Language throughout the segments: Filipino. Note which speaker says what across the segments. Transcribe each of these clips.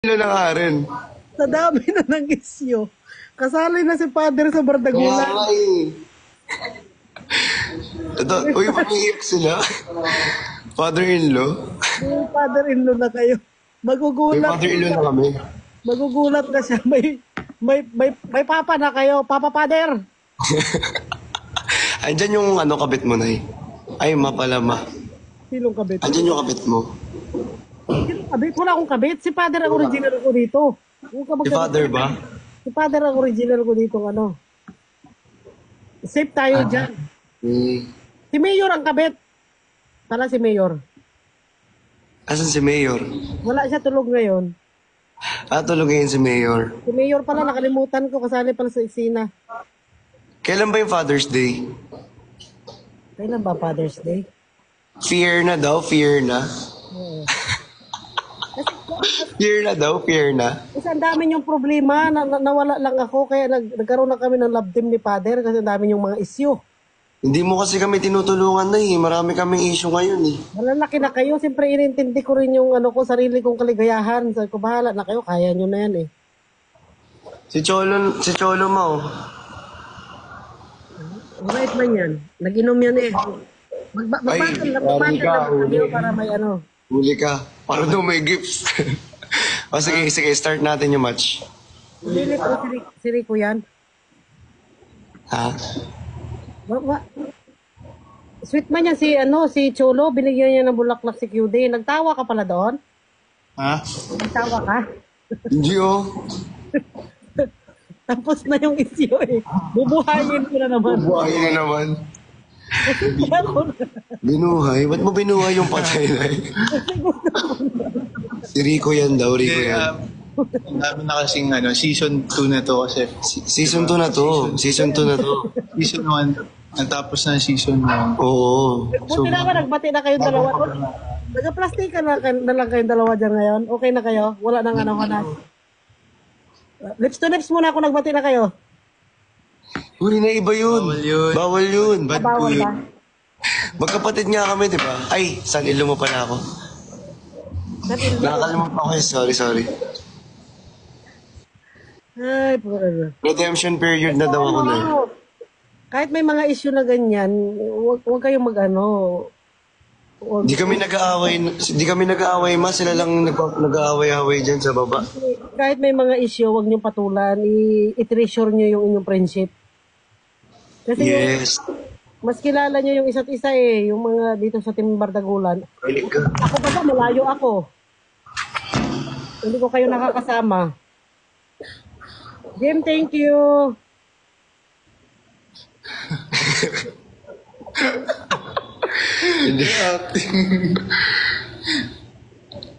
Speaker 1: Ilo na nga rin.
Speaker 2: Sa dami na ng isyo. Kasali na si Father sa
Speaker 1: Kaya
Speaker 2: Bardagulan.
Speaker 1: nga eh. Ito, uy, pag-iiyak sila. Father-in-law.
Speaker 2: Yung father-in-law na kayo.
Speaker 1: May
Speaker 2: Magugulat.
Speaker 1: father-in-law na kami.
Speaker 2: Magugulat na siya. May papa na kayo. Papa Father.
Speaker 1: Andyan yung kabit mo, Nay. Ay, ma pala, ma.
Speaker 2: Sinong kabit?
Speaker 1: Andyan yung kabit mo.
Speaker 2: Sinong kabit? Wala akong kabit. Si Father ang original ko dito. Huwag ka
Speaker 1: Si
Speaker 2: magkabit.
Speaker 1: Father ba?
Speaker 2: Si Father ang original ko dito. Ano? Safe tayo dyan. Si Mayor ang kabit. Tala si Mayor.
Speaker 1: Asan si Mayor?
Speaker 2: Wala siya tulog ngayon.
Speaker 1: Tulog ngayon si Mayor.
Speaker 2: Si Mayor pala, nakalimutan ko. Kasali pala sa eksena.
Speaker 1: Kailan ba yung Father's Day?
Speaker 2: Kailan ba Father's Day?
Speaker 1: Fear na daw, fear na.
Speaker 2: Oo.
Speaker 1: Fear na daw, fear na.
Speaker 2: Kasi ang dami yung problema, nawala lang ako, kaya nagkaroon na kami ng love team ni Father kasi ang dami yung mga issue.
Speaker 1: Hindi mo kasi kami tinutulungan na eh. Marami kaming issue ngayon eh.
Speaker 2: Malalaki na kayo, siyempre inintindi ko rin yung sarili kong kaligayahan. Sabi ko, bahala na kayo, kaya nyo na yan eh.
Speaker 1: Si Cholo mo.
Speaker 2: Right man yan, nag-inom yan eh. Magbagal kayo para may
Speaker 1: Huli ka. Para daw may gifts. Sige, start natin yung match.
Speaker 2: Hindi ko si Rico yan.
Speaker 1: Ha?
Speaker 2: Sweet man yan si Cholo, binigyan niya ng bulaklak si QD. Nagtawa ka pala doon?
Speaker 1: Ha?
Speaker 2: Nagtawa ka?
Speaker 1: Hindi oh.
Speaker 2: Tapos na yung issue eh. Bubuhayin ko na naman.
Speaker 1: Buhay na naman. Binuhay? Ba't mo binuhay yung patay na eh? Si Rico yan daw, Rico yan.
Speaker 3: Ang dami na kasing season 2 na to kasi.
Speaker 1: Season 2 na to. Season 2 na to.
Speaker 3: Season 1, natapos na season 1.
Speaker 1: Oo.
Speaker 2: Buti naman, nagbati na kayong dalawa. Nagka-plastic na lang kayong dalawa dyan ngayon. Okay na kayo? Wala nang hanas. Lips to lips muna ako, nagbati na kayo.
Speaker 1: Huli na iba yun.
Speaker 3: Bawal yun.
Speaker 1: Bawal yun.
Speaker 3: Bad
Speaker 2: Bawal
Speaker 3: boy.
Speaker 2: ba?
Speaker 1: Magkapatid nga kami, di ba? Ay, san ilo mo pala ako. Nakakalimutan ko eh. Sorry.
Speaker 2: Ay, puro.
Speaker 1: Redemption period na daw ako na eh.
Speaker 2: Kahit may mga issue na ganyan, huwag kayong
Speaker 1: Di kami nag-aaway ma. Sila lang nag-aaway-aaway dyan sa baba.
Speaker 2: kahit may mga issue, huwag niyong patulan. I-treasure niyo yung inyong friendship. Kasi
Speaker 1: Yes.
Speaker 2: mas kilala niyo yung isa't isa eh, yung mga dito sa Team Bardagulan.
Speaker 1: Pilig ka.
Speaker 2: Ako pa ba, malayo ako. Hindi ko kayo nakakasama. Jim, thank you.
Speaker 1: Hindi.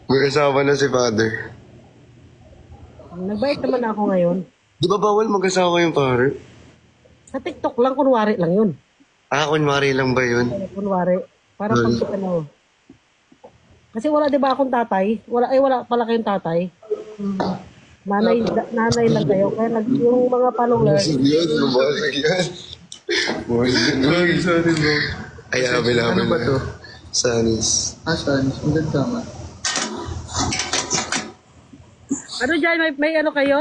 Speaker 1: May asawa na si Father.
Speaker 2: Nagbait naman ako ngayon.
Speaker 1: Di ba bawal mag-asawa yung pare?
Speaker 2: Sa TikTok lang, kunwari lang yun.
Speaker 1: Kunwari lang ba yun?
Speaker 2: Kunwari. Para pag Kasi wala 'di ba akong tatay? Wala pala kayong tatay. Nanay lang kayo. Kaya yung mga followers,
Speaker 1: Yun, mabasag yan.
Speaker 3: Sorry bro.
Speaker 1: Ay, abila.
Speaker 3: Ano ba to?
Speaker 1: Sanis.
Speaker 3: Saan? Ang ganda nga.
Speaker 2: ano dyan, may kayo?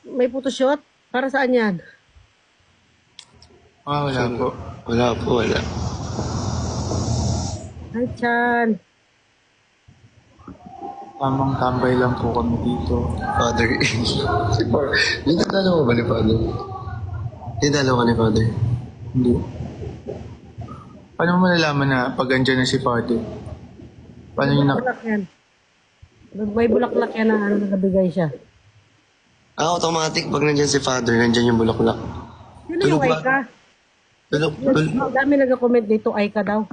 Speaker 2: May photoshoot? Para saan yan?
Speaker 3: Wala po.
Speaker 1: Wala.
Speaker 2: Hi, Chan.
Speaker 3: Tamang tambay lang po kami dito.
Speaker 1: Father. Si Father. Yung dalawa ba ni Father? Yung dalawa ni Father.
Speaker 3: Hindi. Paano mo malalaman na pag andyan na si Father? Paano yun
Speaker 2: Bulaklak yan. May bulaklak yan na nagabigay siya.
Speaker 1: Automatic. Pag nandyan si Father, nandyan yung bulaklak.
Speaker 2: Sino
Speaker 1: Tulog
Speaker 2: yung
Speaker 1: ba?
Speaker 2: Aika?
Speaker 1: Tulog.
Speaker 2: Ang dami nag-comment dito, Aika daw.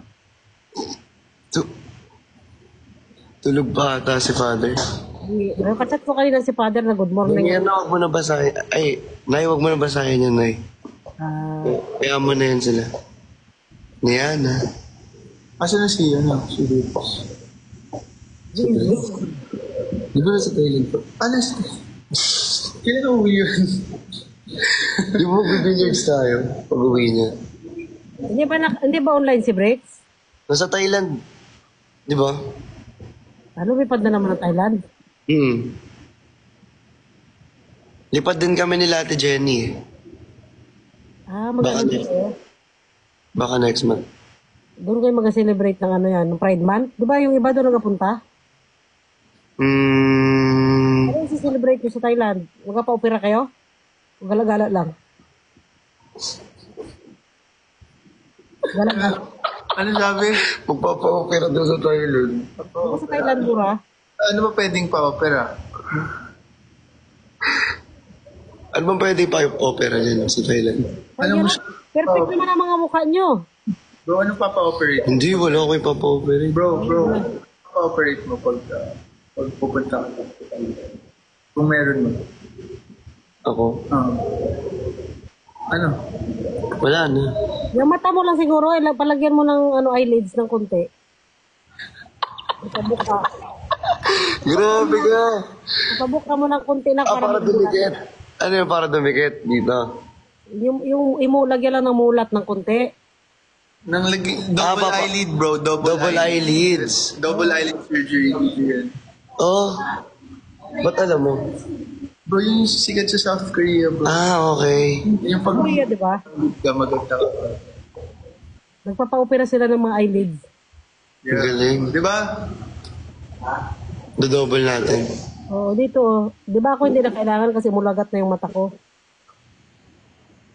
Speaker 1: Tulog pa ata si Father.
Speaker 2: Kachat ko kanina si Father na good morning.
Speaker 1: Yan na, huwag mo na basahin. Ay, Nay, huwag mo na basahin yan, Nay. Kaya mo na yan sila. Niyan, ha?
Speaker 3: Asa na si Rivers?
Speaker 1: Di ba na sa Thailand po?
Speaker 3: Kailan na uwi yun?
Speaker 1: Di ba mag-billiards tayo pag-uwi niya?
Speaker 2: Hindi ba online si Breaks?
Speaker 1: Nasa Thailand. Di ba?
Speaker 2: Lumipad na naman ng Thailand.
Speaker 1: Lipat din kami ni Ate Jenny.
Speaker 2: Ah, mag-ano
Speaker 1: Bakit?
Speaker 2: kayo?
Speaker 1: Baka next month.
Speaker 2: Doon kayo mag-celebrate ng ano yan, ng Pride Month. Di ba yung iba doon nagapunta?
Speaker 1: Hmm,
Speaker 2: Ano yung celebrate nyo sa Thailand? Magpa-opera kayo? O gala-gala lang? Gala-gala.
Speaker 3: Ano sabi?
Speaker 1: magpapa-opera doon sa Thailand.
Speaker 2: Ako sa Thailand, Bura.
Speaker 3: Ano ba pwedeng pa-opera?
Speaker 1: Ano bang pwede pa opera dyan sa Thailand?
Speaker 3: Ano mo siya?
Speaker 2: Perfect naman ang mga mukha nyo.
Speaker 3: Bro, ano pa-operate?
Speaker 1: Hindi, wala ko yung papa-opera.
Speaker 3: Bro, pa-operate mo pag pupunta ka. Kung meron mo.
Speaker 1: Ako?
Speaker 3: Ano?
Speaker 1: Wala na.
Speaker 2: Yung mata mo lang siguro, palagyan mo ng ano, eyelids ng konti. Ipabuka.
Speaker 1: Grabe ka!
Speaker 2: Ipabuka mo ng konti na
Speaker 1: Ah, para dumikit. Ano yung para dumikit? Dito.
Speaker 2: Yung lagyan lang ng mulat ng konti.
Speaker 3: Nang double
Speaker 1: papa-
Speaker 3: eyelid, bro.
Speaker 1: Double eyelids.
Speaker 3: Double eyelid surgery. Yan.
Speaker 1: Oh. Ba't alam mo?
Speaker 3: Bro, yung sikat sa South Korea, bro.
Speaker 1: Ah, okay.
Speaker 3: Yung pag
Speaker 2: Kuya, di ba?
Speaker 3: maganda ka.
Speaker 2: Nagpapa-opera sila ng mga eyelids.
Speaker 1: Ang galing.
Speaker 3: Di ba?
Speaker 1: Do-double natin.
Speaker 2: Oo, dito. Di ba ako hindi na kailangan kasi mulagat na yung mata ko.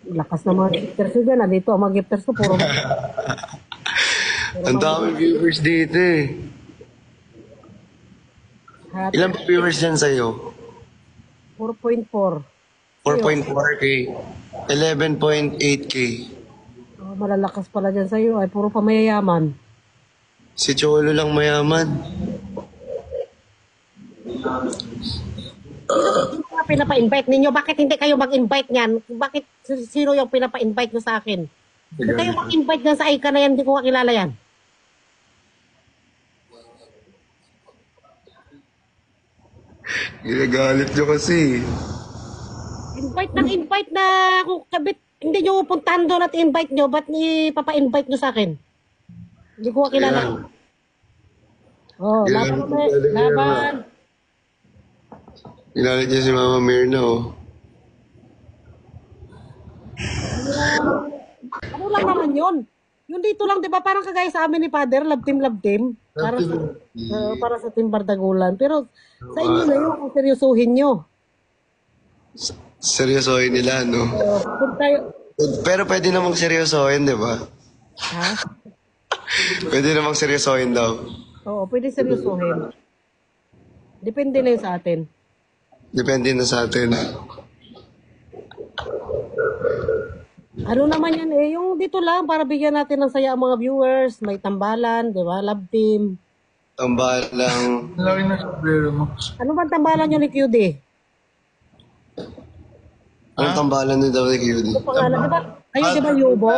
Speaker 2: Lakas na mga gifters ko dyan. Dito, ang mga gifters ko, puro
Speaker 1: Ang dami viewers dito eh.
Speaker 2: hat.
Speaker 1: Ilang viewers dyan sa'yo?
Speaker 2: 4.4.
Speaker 1: 4.4K. 11.8K.
Speaker 2: Oh, malalakas pala dyan sa'yo. Ay, puro pamayayaman.
Speaker 1: Si Cholo lang mayaman.
Speaker 2: Sino nga pinapa-invite ninyo? Bakit hindi kayo mag-invite niyan? Bakit sino yung pinapa-invite nyo sa akin? Hindi kayo mag-invite dyan sa Aika na yan. Hindi ko kakilala yan.
Speaker 1: Ginagalit nyo kasi.
Speaker 2: Invite na kung kabit. Hindi nyo puntahan doon at invite nyo. Ba't ipapa-invite nyo sa akin? Hindi ko kakilala.
Speaker 1: Yan.
Speaker 2: Oh,
Speaker 1: Yan.
Speaker 2: laban kami. Laban.
Speaker 1: Ginalit niya si Mama Mirna oh.
Speaker 2: Ano lang naman yun? Yung dito lang, di ba? Parang kagaya sa amin ni Father, love team. Para sa Team Bardagulan. Pero sa inyo na yun, kung seryosohin nyo.
Speaker 1: Seryosohin nila, no?
Speaker 2: Kung tayo,
Speaker 1: Pero pwede namang seryosohin, di ba?
Speaker 2: ha?
Speaker 1: Pwede namang seryosohin daw.
Speaker 2: Oo, pwede seryosohin. Depende na yun sa atin.
Speaker 1: Depende na sa atin.
Speaker 2: Ano naman yan eh, yung dito lang para bigyan natin ng saya ang mga viewers, may tambalan, di ba? Love team.
Speaker 1: Tambal lang.
Speaker 3: Laki na sombrero mo.
Speaker 2: Ano ba tambalan nyo ni QD?
Speaker 1: Anong tambalan na daw ni Cutie?
Speaker 2: Ano pangalan, di ba? Kayo di ba Yubo?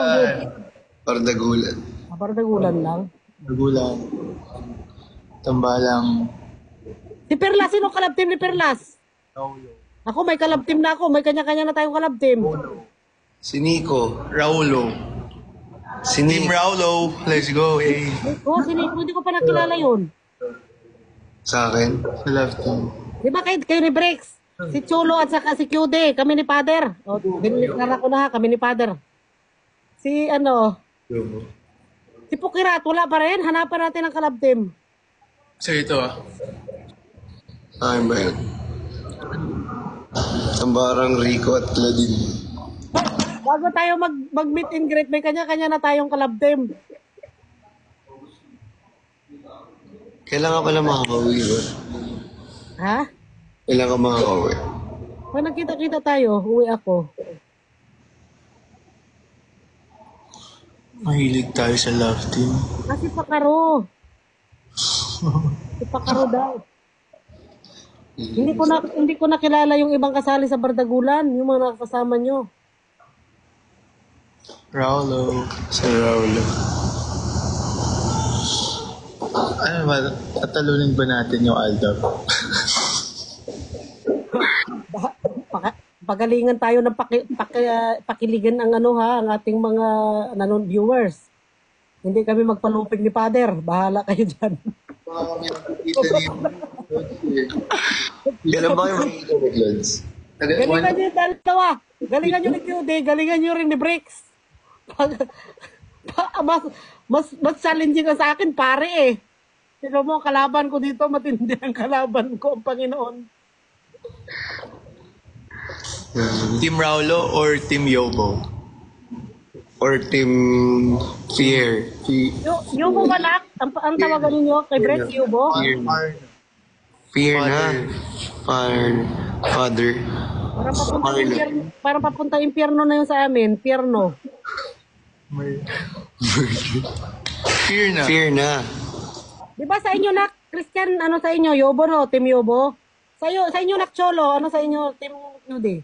Speaker 1: Para dagulan.
Speaker 2: Pardagulan lang.
Speaker 3: Nagulang. Tambalang.
Speaker 2: Si Perlas, sino kalab team ni Perlas? Ako, may kalab team na ako. May kanya-kanya na tayong kalab team.
Speaker 1: Si Nico.
Speaker 3: Raulo.
Speaker 1: Si
Speaker 3: Team
Speaker 1: Nico.
Speaker 3: Raulo. Let's go, eh.
Speaker 2: Oo, hindi ko pa nakilala yun.
Speaker 1: Sa akin.
Speaker 3: Sa love team.
Speaker 2: Di ba kayo ni Breaks? Si Cholo at saka si QD, kami ni Father. O, binilikan ko na ha, kami ni Father. Si si Pukirat, wala pa rin. Hanapan natin ang kalab team.
Speaker 3: So ito ah.
Speaker 1: Akin ba yan? Tambarang Rico at Claudine.
Speaker 2: Bago tayo mag-meet and greet, may kanya-kanya na tayong kalab team.
Speaker 1: Kailan ka pala makakauwi ba?
Speaker 2: Ha?
Speaker 1: Kailan ka makakauwi?
Speaker 2: Pag nagkita-kita tayo, uwi ako.
Speaker 3: Mahilig tayo sa love team.
Speaker 2: Kasi Pakaro. Si Pakaro daw. Hindi ko nakilala yung ibang kasali sa Bardagulan, yung mga nakakasama nyo.
Speaker 3: Raulo.
Speaker 1: Sa Raulo.
Speaker 3: Ano ba? Tatalunin ba natin yung Aldab?
Speaker 2: Pagalingan tayo ng pakiligan ang ang ating mga viewers. Hindi kami magpalupig ni Father. Bahala kayo dyan.
Speaker 1: Kailan ba kayo makikita ni Claudes?
Speaker 2: Galingan nyo yung dalawa. Galingan nyo ni QD, galingan nyo rin ni Bricks. Mas challenging ka sa akin, pare eh. Sino mo, kalaban ko dito, matindi ang kalaban ko, ang Panginoon.
Speaker 3: Team Raulo or Team Yobo?
Speaker 1: Or Team Fear.
Speaker 2: Yubo ba nak? Ang tawagan ninyo kay Bricks, Yubo?
Speaker 1: Fear na. Father.
Speaker 2: Parang papunta impyerno na yun sa amin, Pierno.
Speaker 3: Fear na.
Speaker 1: Fear na.
Speaker 2: Di ba sa inyo nak, Christian, ano sa inyo, Yobo no, Team Yobo? Sa inyo nak Cholo, ano sa inyo, Team Nude?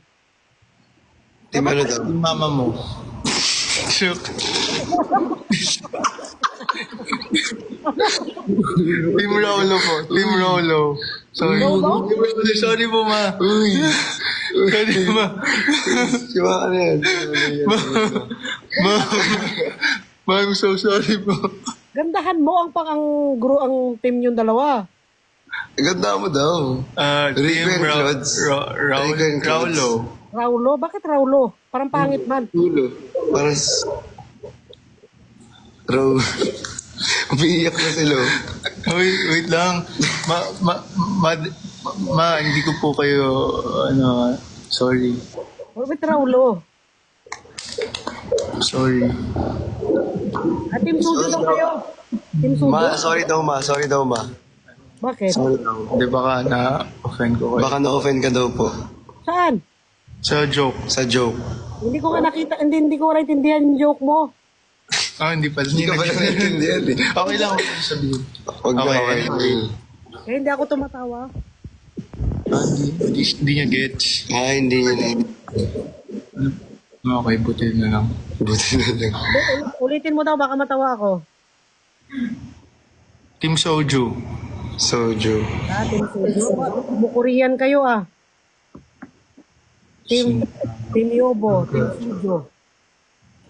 Speaker 1: Team ano daw?
Speaker 3: Team mama mo. Shook. Team Raulo po. Team Raulo. Sorry.
Speaker 2: Raulo?
Speaker 3: Sorry po, ma.
Speaker 1: Uy!
Speaker 3: Sorry, ma.
Speaker 1: Siya ano yan?
Speaker 3: Ma, I'm so sorry po.
Speaker 2: Gandahan mo ang team yung dalawa.
Speaker 1: Ganda mo daw.
Speaker 3: Team
Speaker 1: Rick Clods.
Speaker 3: Raulo.
Speaker 2: Raulo? Bakit Raulo? Parang pangit man.
Speaker 1: Tulo. Parang... Umiiyak na sila.
Speaker 3: Wait lang. Hindi ko po kayo, sorry.
Speaker 2: Bakit Raulo?
Speaker 3: Sorry.
Speaker 2: Team Sudo daw kayo. Team Sudo?
Speaker 1: Sorry daw ma.
Speaker 2: Bakit?
Speaker 1: Sorry daw.
Speaker 3: Hindi, baka na-offend ko kayo.
Speaker 1: Baka na-offend ka daw po.
Speaker 2: Saan?
Speaker 3: Sa joke.
Speaker 1: Sa joke.
Speaker 2: Hindi ko nga nakita, hindi ko naintindihan yung joke mo.
Speaker 3: Hindi pala.
Speaker 1: Hindi ka pala naintindihan eh.
Speaker 3: Okay lang ako sabihin.
Speaker 1: Huwag ka okay.
Speaker 2: Kaya hindi ako tumatawa.
Speaker 3: Hindi niya gets.
Speaker 1: Hindi niya na.
Speaker 3: Okay, buti na lang.
Speaker 1: Buti na lang.
Speaker 2: Ulitin mo daw, baka matawa ako.
Speaker 3: Team Soju.
Speaker 1: Soju.
Speaker 2: Team Sudo. Bukurian kayo ah. Team Yobo, Team Sudo.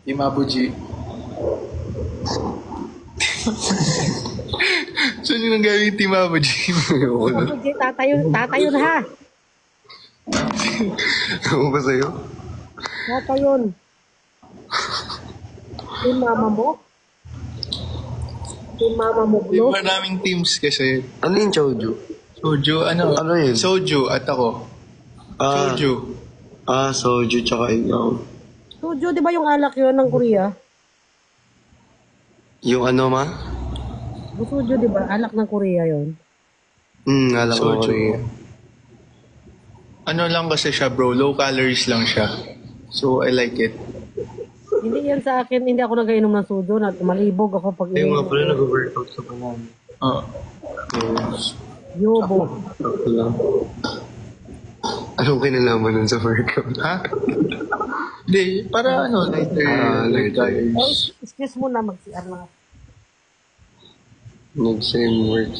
Speaker 3: Team Abuji. Saan yung nanggawin Team Abuji?
Speaker 2: Tatayo na ha.
Speaker 1: Ano ba sa'yo?
Speaker 2: Tatayon. Team mama mo? Team mama mo,
Speaker 3: Team
Speaker 2: Blo?
Speaker 3: maraming teams kasi.
Speaker 1: Ano yung Soju?
Speaker 3: Soju,
Speaker 1: Ano yun?
Speaker 3: Soju at ako. Soju.
Speaker 1: Soju tsaka ikaw.
Speaker 2: Sujo, di ba yung alak yun ng Korea?
Speaker 1: Yung ano ma?
Speaker 2: Sujo, di ba? Alak ng Korea yun.
Speaker 1: Alam ko
Speaker 3: Soju.
Speaker 1: Korea.
Speaker 3: Ano lang kasi siya bro, low calories lang siya. So I like it.
Speaker 2: Hindi yan sa akin, hindi ako nag-inom ng sujo. Malibog ako pag
Speaker 1: Yung
Speaker 2: ininom.
Speaker 1: nga pala nag-workout ka pa namin.
Speaker 2: Yobo.
Speaker 1: Ako lang. Anong kinalaman nun sa workout?
Speaker 3: Ha? Hindi, para lighter.
Speaker 1: Lighter.
Speaker 2: Excuse mo na, mag-CR na.
Speaker 1: Nag-same work.